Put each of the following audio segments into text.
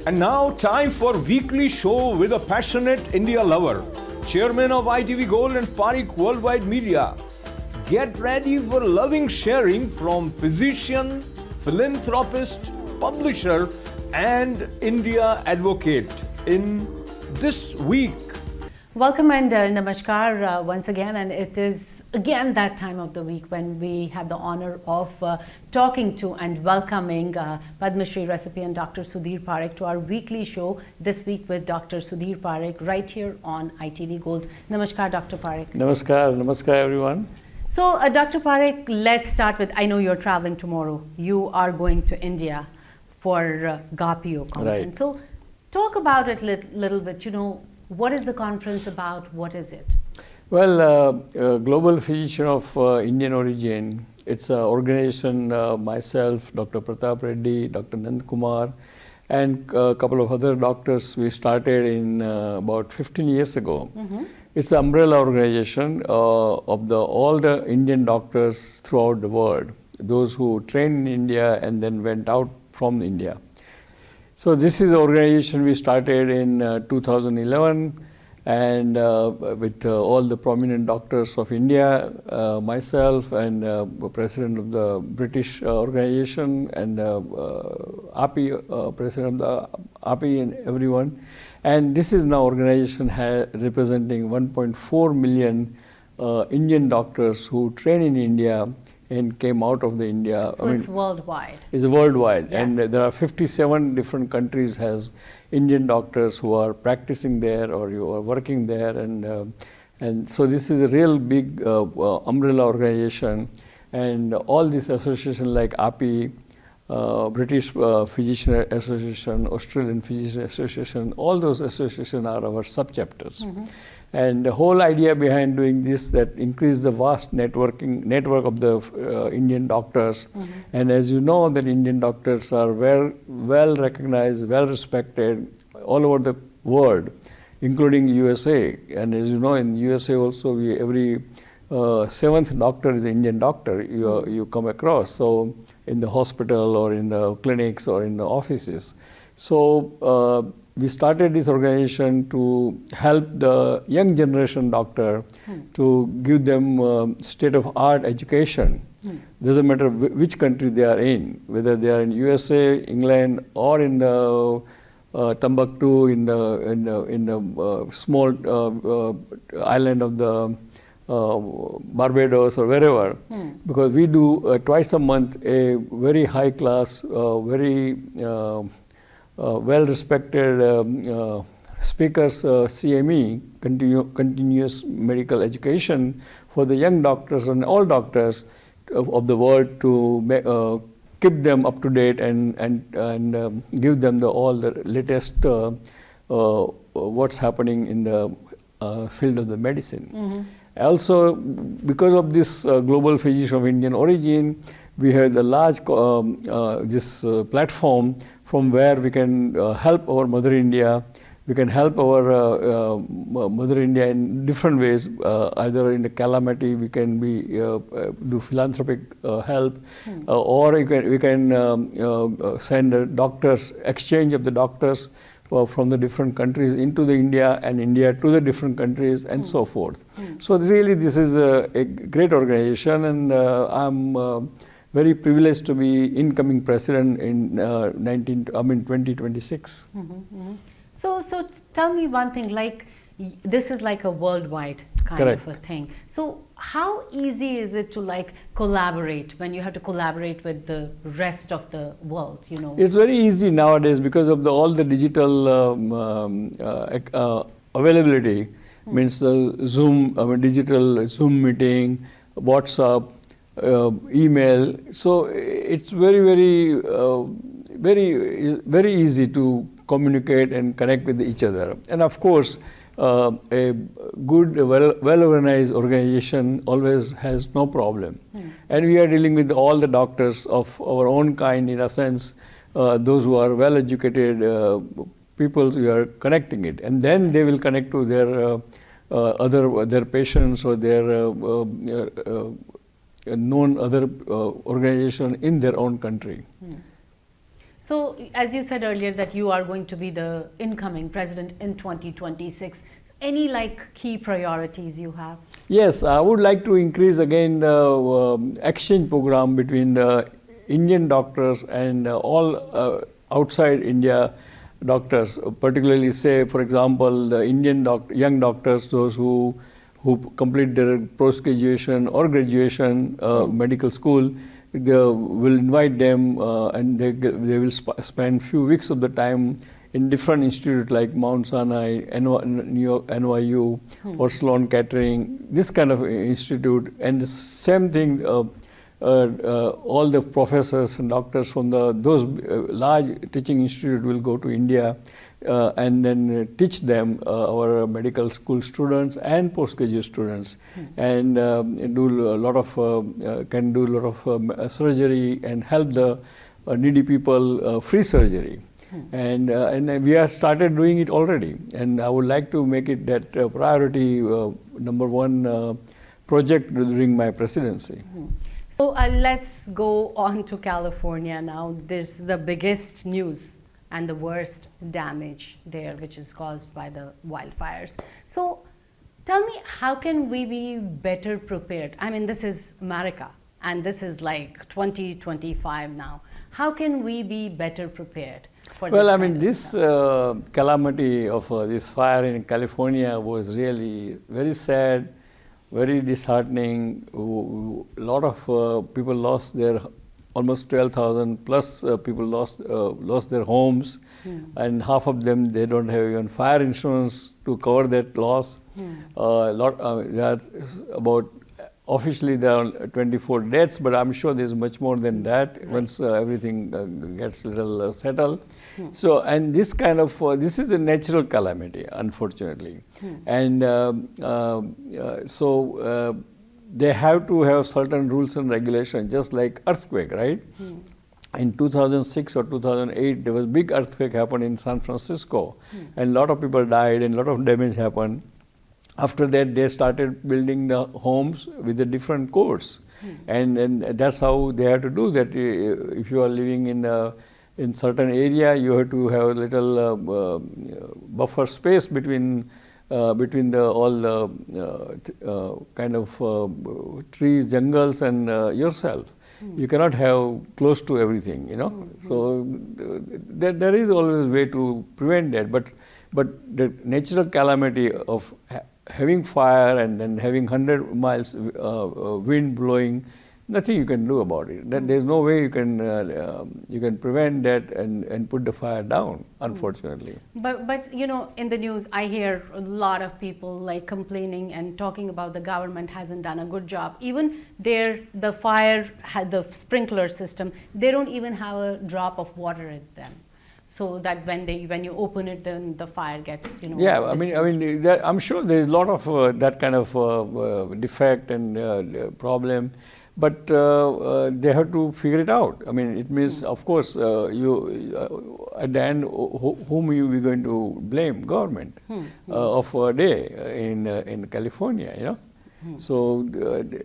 And now, time for weekly show with a passionate India lover, chairman of ITV Gold and Parikh Worldwide Media. Get ready for loving sharing from physician, philanthropist, publisher, and India advocate in this week. Welcome and namaskar once again, and it is again that time of the week when we have the honor of talking to and welcoming Padma Shri recipient Dr. Sudhir Parikh to our weekly show this week with Dr. Sudhir Parikh right here on ITV Gold. Namaskar, Dr. Parikh. Namaskar everyone. So Dr. Parikh, let's start with, I know you're traveling tomorrow. You are going to India for GAPIO conference. Right. So talk about it a little bit, what is the conference about? What is it? Well, Global Physician of Indian Origin, it's an organization, myself, Dr. Pratap Reddy, Dr. Nand Kumar, and a couple of other doctors we started in about 15 years ago. Mm-hmm. It's an umbrella organization of all the Indian doctors throughout the world, those who trained in India and then went out from India. So this is an organization we started in 2011, and with all the prominent doctors of India, myself and president of the British organization, and API, president of the API, and everyone. And this is now organization representing 1.4 million Indian doctors who train in India and came out of the India. So it's worldwide. It's worldwide, yes. And there are 57 different countries has Indian doctors who are practicing there or you are working there, and so this is a real big umbrella organization, and all these associations like API, British Physician Association, Australian Physician Association, all those associations are our subchapters. Mm-hmm. And the whole idea behind doing this, that increase the vast network of the Indian doctors. Mm-hmm. And as you know, that Indian doctors are well recognized, well respected all over the world, including USA. And as you know, in USA also, every seventh doctor is an Indian doctor you come across. So in the hospital or in the clinics or in the offices. So we started this organization to help the young generation doctor to give them state-of-art education. Doesn't matter which country they are in, whether they are in USA, England, or in the Timbuktu, in the small island of the Barbados or wherever, because we do twice a month a very high class, very well-respected speakers, CME, continuous medical education for the young doctors and all doctors of the world to keep them up to date and give them all the latest what's happening in the field of the medicine. Mm-hmm. Also, because of this Global Physician of Indian Origin, we have the large this platform from where we can help our Mother India. We can help our Mother India in different ways, either in the calamity we can do philanthropic help, or we can send doctors, exchange of the doctors from the different countries into the India, and India to the different countries, and so forth. So really this is a great organization, and I'm very privileged to be incoming president in 2026. Mm-hmm, mm-hmm. So tell me one thing, like this is like a worldwide kind Correct. of a thing. So how easy is it to collaborate when you have to collaborate with the rest of the world, It's very easy nowadays because of all the digital availability, means the Zoom, digital Zoom meeting, WhatsApp, email. So it's very easy to communicate and connect with each other. And of course, a good, well-organized organization always has no problem. And we are dealing with all the doctors of our own kind, in a sense, those who are well-educated people, we are connecting it. And then they will connect to their patients or their known other organization in their own country. So, as you said earlier, that you are going to be the incoming president in 2026. Any like key priorities you have? Yes, I would like to increase again the exchange program between the Indian doctors and all outside India doctors, particularly say, for example, the Indian young doctors, those who complete their post-graduation or graduation medical school, they will invite them and they will spend few weeks of the time in different institutes like Mount Sinai, NYU, or Sloan Kettering, this kind of institute. And the same thing, all the professors and doctors from those large teaching institute will go to India and then teach them, our medical school students and postgraduate students, and do a lot of can do a lot of surgery and help the needy people free surgery. And we have started doing it already, and I would like to make it that priority number one project during my presidency. So let's go on to California now. There's the biggest news and the worst damage there, which is caused by the wildfires. So tell me, how can we be better prepared? I mean, this is America, and this is like 2025 now. How can we be better prepared for this? Well, I mean, this calamity of this fire in California was really very sad, very disheartening. A lot of people lost their, almost 12,000 plus people lost their homes, and half of them, they don't have even fire insurance to cover that loss. There are about, officially there are 24 deaths, but I'm sure there's much more than that once everything gets a little settled. So, and this kind of, this is a natural calamity, unfortunately. And so they have to have certain rules and regulations, just like earthquake, right? In 2006 or 2008, there was a big earthquake happened in San Francisco, and a lot of people died and a lot of damage happened. After that, they started building the homes with the different codes, and that's how they have to do that. If you are living in certain area, you have to have a little buffer space between all the kind of trees, jungles, and yourself. You cannot have close to everything, you know. So there is always way to prevent that, but the natural calamity of having fire and then having 100 miles wind blowing, nothing you can do about it. There's no way you can prevent that and put the fire down, unfortunately. But you know, in the news, I hear a lot of people like complaining and talking about the government hasn't done a good job. Even the fire had the sprinkler system, they don't even have a drop of water in them, so that when you open it, then the fire gets, you know. Yeah, I mean, I'm sure there is a lot of that kind of defect and problem. But they have to figure it out. I mean, it means, of course, you at the end, whom you are going to blame? Government of a day in California, you know. So,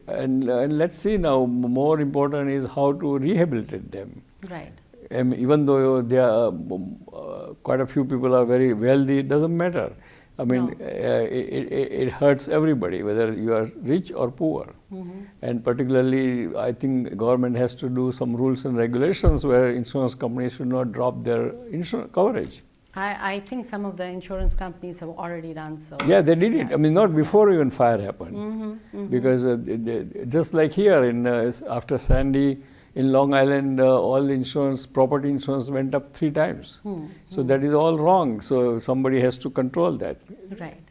and let's see now. More important is how to rehabilitate them. Right. Even though they are quite a few people are very wealthy, it doesn't matter. I mean, it hurts everybody, whether you are rich or poor. And particularly, I think government has to do some rules and regulations where insurance companies should not drop their insurance coverage. I think some of the insurance companies have already done so. Yeah, they did it. I mean, not before even fire happened. Because just like here, after Sandy, in Long Island, all insurance, property insurance went up 3 times. So that is all wrong. So somebody has to control that. Right.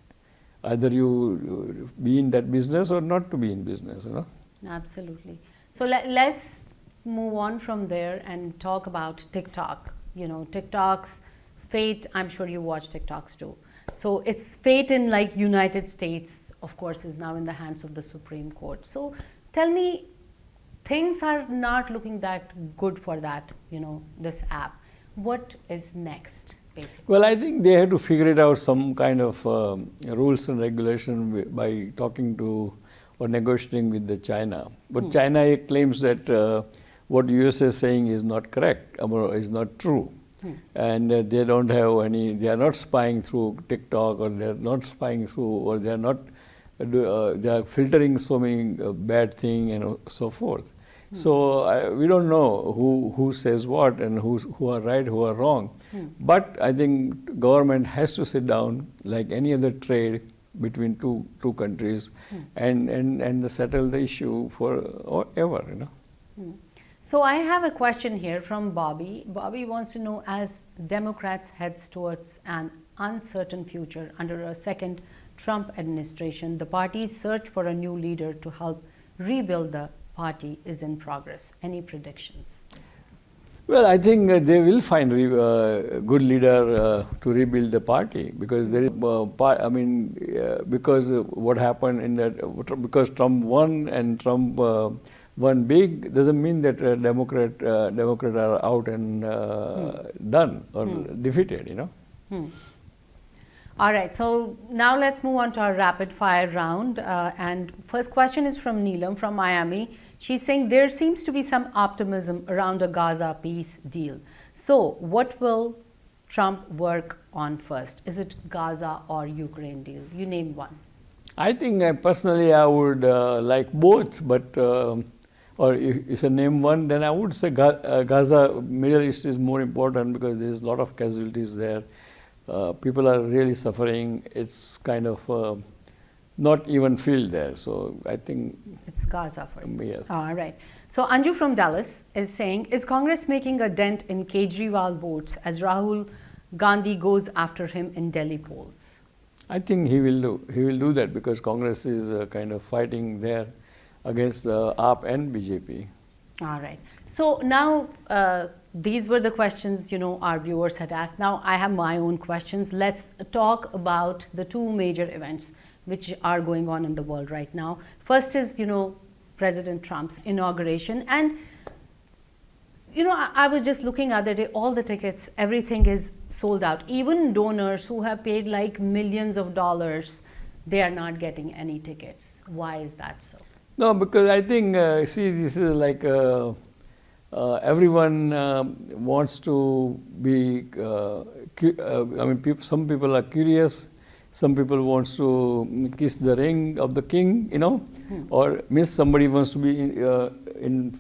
Either you be in that business or not to be in business, you know. Absolutely. So let's move on from there and talk about TikTok. You know, TikTok's fate, I'm sure you watch TikToks too. So its fate in like United States, of course, is now in the hands of the Supreme Court. So tell me, things are not looking that good for that, you know, this app. What is next, basically? Well, I think they have to figure it out, some kind of rules and regulation by talking to or negotiating with the China. But China claims that what USA is saying is not correct or is not true. And they don't have any, they are not spying through TikTok, or they are not spying through, or they are not, they are filtering so many bad things and so forth. So we don't know who says what and who are right, who are wrong. But I think government has to sit down like any other trade between two countries and settle the issue forever, you know. So I have a question here from Bobby. Bobby wants to know, as Democrats heads towards an uncertain future under a second Trump administration, the party's search for a new leader to help rebuild the party is in progress. Any predictions? Well, I think they will find a good leader to rebuild the party, because there is, because what happened in that, because Trump won and Trump won big, doesn't mean that Democrat are out and done or defeated, you know. All right, so now let's move on to our rapid fire round. And first question is from Neelam from Miami. She's saying there seems to be some optimism around a Gaza peace deal. So what will Trump work on first? Is it Gaza or Ukraine deal? You name one. I think personally I would like both, but or if you name one, then I would say Gaza, Middle East is more important, because there's a lot of casualties there. People are really suffering. It's kind of not even filled there. So I think it's Gaza for you. Yes. All right. So Anju from Dallas is saying, is Congress making a dent in Kejriwal votes as Rahul Gandhi goes after him in Delhi polls? I think he will do that, because Congress is kind of fighting there against AAP and BJP. All right. So now these were the questions, our viewers had asked. Now I have my own questions. Let's talk about the two major events which are going on in the world right now. First is, President Trump's inauguration. And, I was just looking the other day, all the tickets, everything is sold out. Even donors who have paid like millions of dollars, they are not getting any tickets. Why is that so? No, because I think, see, this is like everyone wants to be, some people are curious, some people wants to kiss the ring of the king, or miss somebody wants to be in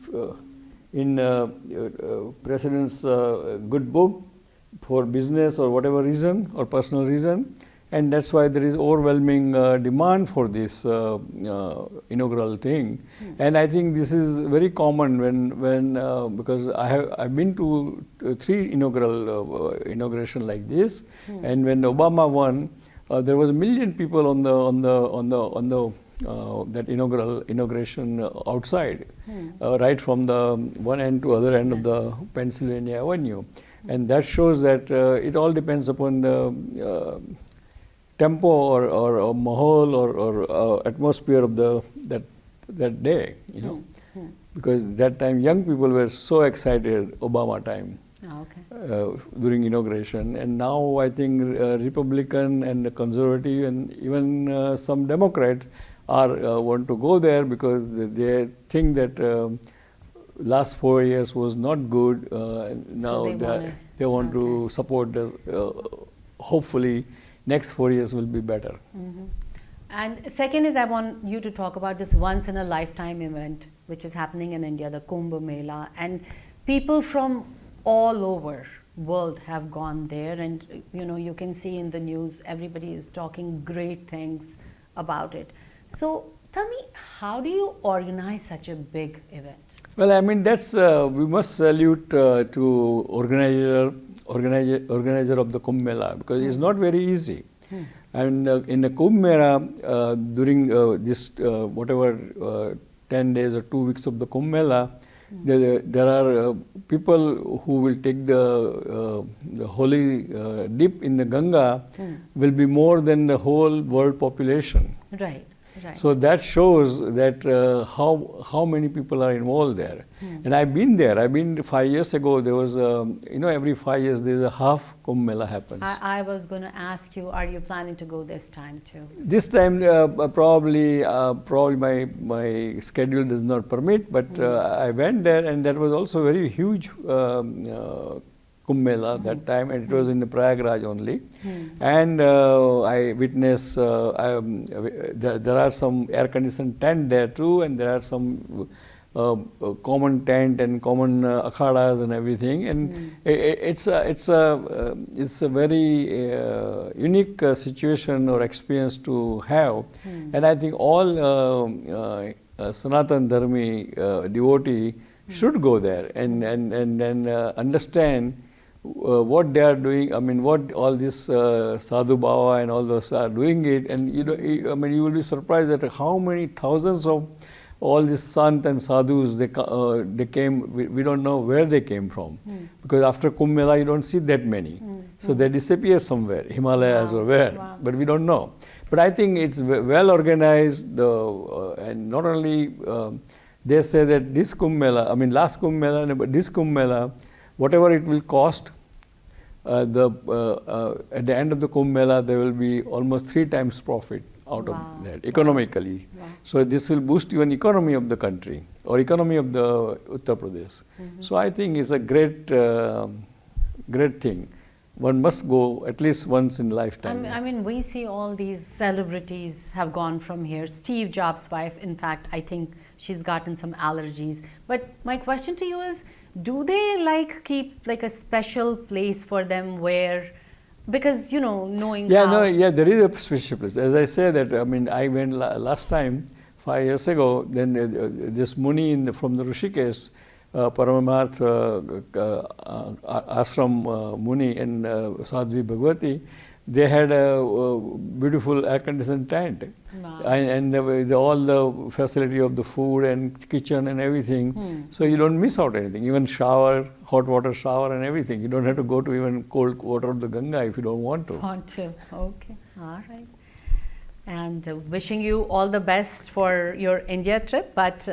president's good book for business or whatever reason or personal reason. And that's why there is overwhelming demand for this inaugural thing. And I think this is very common when because I've been to 3 inauguration like this, and when Obama won, there was 1 million people on the that inauguration outside, right from the one end to other end of the Pennsylvania Avenue, and that shows that it all depends upon the tempo or mahal or atmosphere of that day, because that time young people were so excited, Obama time. During inauguration, and now I think Republican and conservative and even some Democrats are want to go there, because they think that last 4 years was not good. Now so they want to support the hopefully next 4 years will be better. And second is, I want you to talk about this once in a lifetime event which is happening in India, the Kumbh Mela, and people from all over world have gone there, and you can see in the news everybody is talking great things about it. So tell me, how do you organize such a big event? Well, I mean, that's we must salute to organizer of the Kumbh Mela, because it's not very easy. And in the Kumbh Mela, during this whatever 10 days or 2 weeks of the Kumbh Mela, there are people who will take the holy dip in the Ganga will be more than the whole world population. Right. Right. So that shows that how many people are involved there. And I've been there. I've been 5 years ago. There was every 5 years there's a half Kumbh Mela happens. I was going to ask you, are you planning to go this time too? This time probably my schedule does not permit, but I went there, and that was also very huge Kumbh Mela that time, and it was in the Prayagraj only. And I witnessed there are some air-conditioned tent there too, and there are some common tent and common akhadas and everything, and it's a very unique situation or experience to have. And I think all Sanatan Dharmi devotee should go there and then understand what they are doing. I mean, what all this sadhu bhava and all those are doing it, and I mean, you will be surprised at how many thousands of all these sant and sadhus they came. We don't know where they came from, because after Kumbh Mela you don't see that many. So they disappear somewhere, Himalayas or where, but we don't know. But I think it's well organized, and not only they say that this Kumbh Mela, I mean last Kumbh Mela, but this Kumbh Mela, whatever it will cost, at the end of the Kumbh Mela, there will be almost 3 times profit out of that economically. So this will boost even economy of the country or economy of the Uttar Pradesh. So I think it's a great thing. One must go at least once in lifetime. I mean, we see all these celebrities have gone from here. Steve Jobs' wife, in fact, I think she's gotten some allergies. But my question to you is, do they keep a special place for them where, because knowing there is a special place. As I say that, I mean, I went last time 5 years ago. Then this Muni from the Rishikesh, Paramaharth Ashram Muni and Sadhvi Bhagwati, they had a beautiful air-conditioned tent, and all the facility of the food and kitchen and everything. So you don't miss out anything. Even shower, hot water shower and everything. You don't have to go to even cold water of the Ganga if you don't want to. Okay, all right. And wishing you all the best for your India trip. But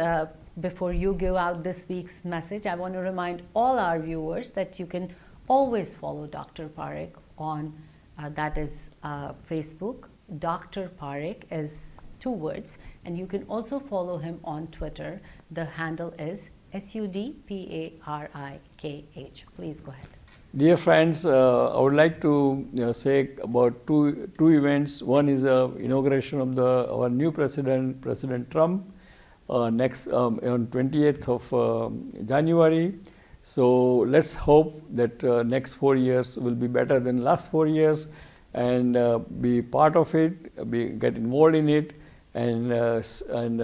before you give out this week's message, I want to remind all our viewers that you can always follow Dr. Parikh on that is Facebook. Dr. Parikh is 2 words, and you can also follow him on Twitter. The handle is SUDPARIKH. Please go ahead. Dear friends, I would like to say about two events. One is inauguration of our new president, President Trump, next on 28th of January. So let's hope that next 4 years will be better than last 4 years, and be part of it, get involved in it, and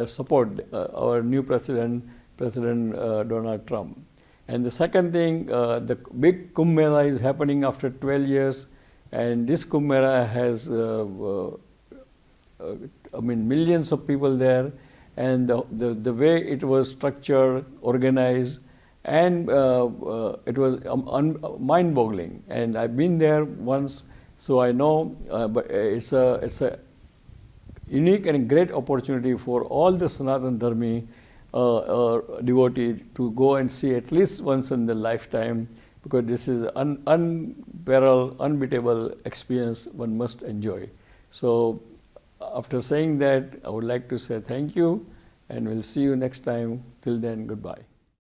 support our new president, Donald Trump. And the second thing, the big Kumbh Mela is happening after 12 years, and this Kumbh Mela has, millions of people there, and the way it was structured, organized, and it was mind-boggling. And I've been there once, so I know. But it's a unique and great opportunity for all the Sanatan Dharmi devotee to go and see at least once in their lifetime, because this is unparalleled, unbeatable experience one must enjoy. So after saying that, I would like to say thank you, and we'll see you next time. Till then, goodbye.